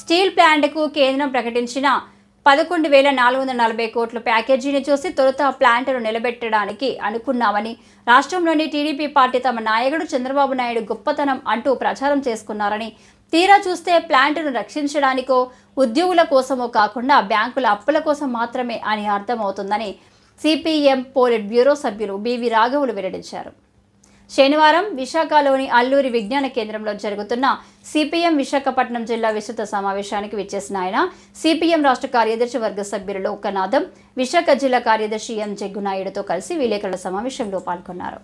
Steel ప్లాంట్కు కేంద్రం ప్రకటించిన 11,440 కోట్ల ప్యాకేజీని చూసి తొలుత ప్లాంట్ను నిలబెట్టడానికి అనుకున్నామని రాష్ట్రంలోని టీడీపీ పార్టీ తమ నాయకుడు చంద్రబాబు నాయుడు గొప్పతనం అంటూ ప్రచారం చేసుకున్నారని, తీరా చూస్తే ప్లాంట్ను రక్షించడానికో ఉద్యోగుల కోసమో కాకుండా బ్యాంకుల అప్పుల కోసం మాత్రమే అని అర్థమవుతుందని సిపిఎం పోలిట్ బ్యూరో సభ్యులు బివి రాఘవులు వెల్లడించారు. శనివారం విశాఖలోని అల్లూరి విజ్ఞాన కేంద్రంలో జరుగుతున్న సిపిఎం విశాఖపట్నం జిల్లా విస్తృత సమావేశానికి విచ్చేసిన ఆయన సిపిఎం రాష్ట్ర కార్యదర్శి వర్గ సభ్యులు లోకనాథం, విశాఖ జిల్లా కార్యదర్శి ఎం జగ్గునాయుడుతో కలిసి విలేకరుల సమావేశంలో పాల్గొన్నారు.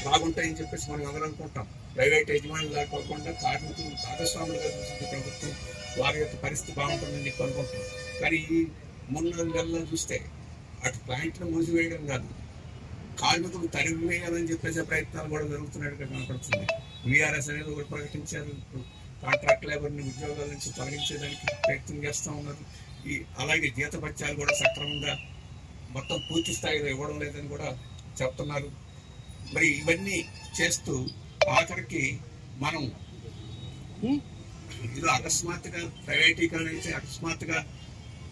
బాగుంటాయని చెప్పేసి మనం అందరం అనుకుంటాం. ప్రైవేట్ యజమానులు కాకుండా కార్మికులు భాగస్వాములుగా చూస్తుంది ప్రభుత్వం, వారి యొక్క పరిస్థితి బాగుంటుందని చెప్పి అనుకుంటాం. కానీ ఈ 3-4 నెలల్లో చూస్తే అటు ప్లాంట్ను మూసివేయడం కాదు, కార్మికులు తరిమివేయాలని చెప్పేసే ప్రయత్నాలు కూడా జరుగుతున్నట్టుగా కనపడుతుంది. వీఆర్ఎస్ అనేది కూడా ప్రకటించారు. కాంట్రాక్ట్ లేబర్ని ఉద్యోగాల నుంచి తొలగించేదానికి ప్రయత్నం చేస్తూ ఉన్నారు. అలాగే జీతభత్యాలు కూడా సక్రమంగా మొత్తం పూర్తి స్థాయిలో ఇవ్వడం లేదని కూడా చెప్తున్నారు. మరి ఇవన్నీ చేస్తూ ఆఖరికి మనం ఇది అకస్మాత్తుగా ప్రైవేటీకరణ అయితే అకస్మాత్తుగా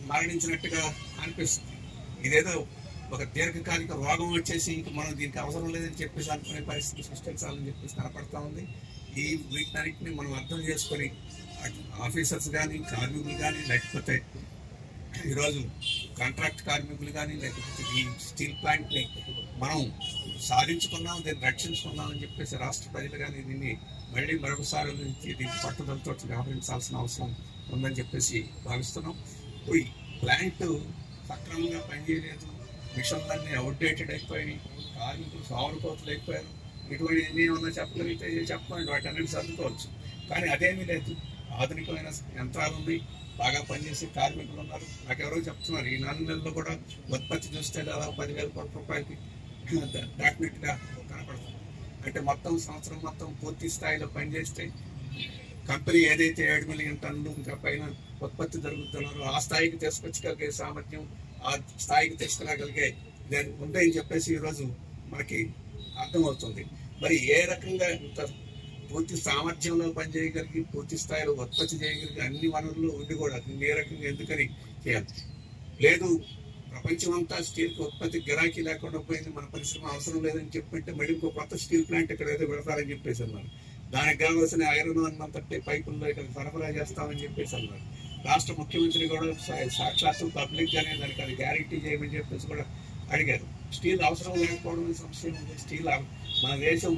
మరణించినట్టుగా అనిపిస్తుంది. ఇదేదో ఒక దీర్ఘకాలిక రోగం వచ్చేసి ఇంక మనం దీనికి అవసరం లేదని చెప్పేసి అనుకునే పరిస్థితి సృష్టించాలని చెప్పేసి కనపడతా ఉంది. వీటన్నిటిని మనం అర్థం చేసుకొని ఆఫీసర్స్ కానీ, కార్మికులు కానీ, లేకపోతే ఈరోజు కాంట్రాక్ట్ కార్మికులు కానీ, లేకపోతే ఈ స్టీల్ ప్లాంట్ని మనం సాధించుకున్నాం, దీన్ని రక్షించుకున్నామని చెప్పేసి రాష్ట్ర ప్రజలు కానీ దీన్ని మళ్ళీ మరొకసారి దీన్ని పట్టుదలతో వ్యవహరించాల్సిన అవసరం ఉందని చెప్పేసి భావిస్తున్నాం. ఈ ప్లాంట్ సక్రమంగా పనిచేయలేదు, మిషన్లన్నీ అవుట్డేటెడ్ అయిపోయి, కార్మికులు సాగుకోవట్లు అయిపోయారు. ఇటువంటి ఏమన్నా చెప్పగలిగితే చెప్పండి, వాటి అన్నిటి సర్దుకోవచ్చు. కానీ అదేమీ లేదు. ఆధునికమైన యంత్రాలు ఉన్నాయి, బాగా పనిచేసే కార్మికులు ఉన్నారు. నాకెవరో చెప్తున్నారు ఈ 4 నెలల్లో కూడా ఉత్పత్తి చూస్తే దాదాపు 10,000 కోట్ల రూపాయలకి డాక్యుమెంట్గా కనపడుతుంది. అంటే మొత్తం సంవత్సరం మొత్తం పూర్తి స్థాయిలో పనిచేస్తే కంపెనీ ఏదైతే 7 మిలియన్ టన్నులు ఇంకా పైన ఉత్పత్తి జరుగుతున్నారో ఆ స్థాయికి తీసుకొచ్చగలిగే సామర్థ్యం, ఆ స్థాయికి తీసుకురాగలిగే దాని ఉందని చెప్పేసి ఈరోజు మనకి అర్థమవుతుంది. మరి ఏ రకంగా ఇంత పూర్తి సామర్థ్యంలో పనిచేయగలిగి, పూర్తి స్థాయిలో ఉత్పత్తి చేయగలిగి, అన్ని వనరులు ఉండి కూడా ఏ రకంగా ఎందుకని చేయాలి? లేదు, ప్రపంచమంతా స్టీల్కి ఉత్పత్తి గిరాకీ లేకుండా పోయింది, మన పరిశ్రమ అవసరం లేదని చెప్పంటే మళ్ళీ ఇంకో కొత్త స్టీల్ ప్లాంట్ ఇక్కడ ఏదో పెడతారని చెప్పేసి అన్నారు. దానికి కావాల్సిన ఐరన్ అంతటి పైపుల్లో ఇక్కడ సరఫరా చేస్తామని చెప్పేసి అన్నారు. రాష్ట్ర ముఖ్యమంత్రి కూడా సాక్షాత్తు పబ్లిక్ గానే దానికి అది గ్యారెంటీ చేయమని చెప్పేసి కూడా అడిగారు. స్టీల్ అవసరం లేకపోవడం సమస్య ఉంది. స్టీల్ మన దేశం